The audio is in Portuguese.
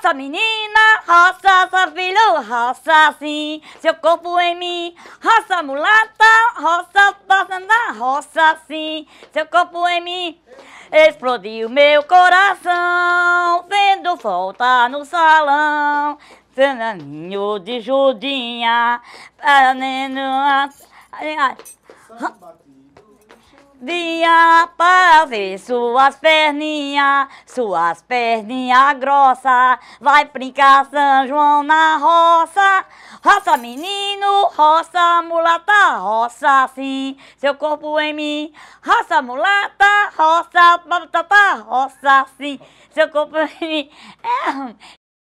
roça menina, roça sua filho, roça sim, seu corpo em mim. Roça mulata, roça passando, roça sim, seu corpo em mim. Explodiu meu coração, vendo falta no salão. Fernandinho de Judinha, vinha para ver suas perninhas grossas. Vai brincar São João na roça. Roça menino, roça mulata, roça sim, seu corpo em mim. Roça mulata, roça batata, roça sim, seu corpo em mim.